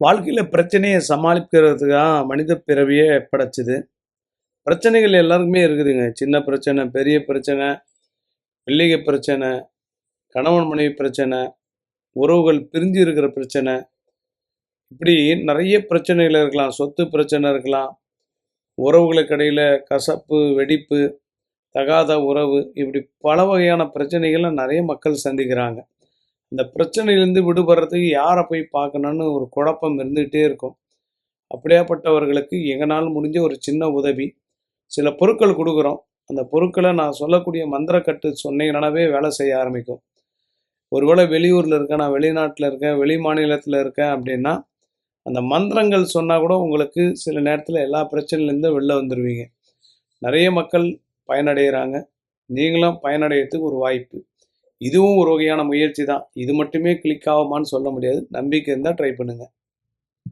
வாழ்க்கையில் பிரச்சனையை சமாளிக்கிறதுக்கு தான் மனித பிறவியே படைச்சது. பிரச்சனைகள் எல்லாருக்குமே இருக்குதுங்க. சின்ன பிரச்சனை, பெரிய பிரச்சனை, பிள்ளைக பிரச்சனை, கணவன் மனைவி பிரச்சனை, உறவுகள் பிரிஞ்சு இருக்கிற பிரச்சனை, இப்படி நிறைய பிரச்சனைகள் இருக்கலாம். சொத்து பிரச்சனை இருக்கலாம். உறவுகளுக்கு இடையில கசப்பு, வெடிப்பு, தகாத உறவு, இப்படி பல வகையான பிரச்சனைகளை நிறைய மக்கள் சந்திக்கிறாங்க. இந்த பிரச்சனையிலேருந்து விடுபடுறதுக்கு யாரை போய் பார்க்கணுன்னு ஒரு குழப்பம் இருந்துகிட்டே இருக்கும். அப்படியாப்பட்டவர்களுக்கு எங்களால் முடிஞ்ச ஒரு சின்ன உதவி, சில பொருட்கள் கொடுக்குறோம். அந்த பொருட்களை நான் சொல்லக்கூடிய மந்திரக்கட்டு சொன்னீங்கன்னாவே வேலை செய்ய ஆரம்பிக்கும். ஒருவேளை வெளியூரில் இருக்கேன், நான் வெளிநாட்டில் இருக்கேன், வெளி மாநிலத்தில் இருக்கேன் அப்படின்னா, அந்த மந்திரங்கள் சொன்னால் கூட உங்களுக்கு சில நேரத்தில் எல்லா பிரச்சனையிலேருந்து வெளில வந்துடுவீங்க. நிறைய மக்கள் பயனடைகிறாங்க. நீங்களும் பயனடைகிறதுக்கு ஒரு வாய்ப்பு. இதுவும் ஒரு வகையான முயற்சி தான். இது மட்டுமே கிளிக் ஆகுமான்னு சொல்ல முடியாது. நம்பிக்கை இருந்தால் ட்ரை பண்ணுங்கள்.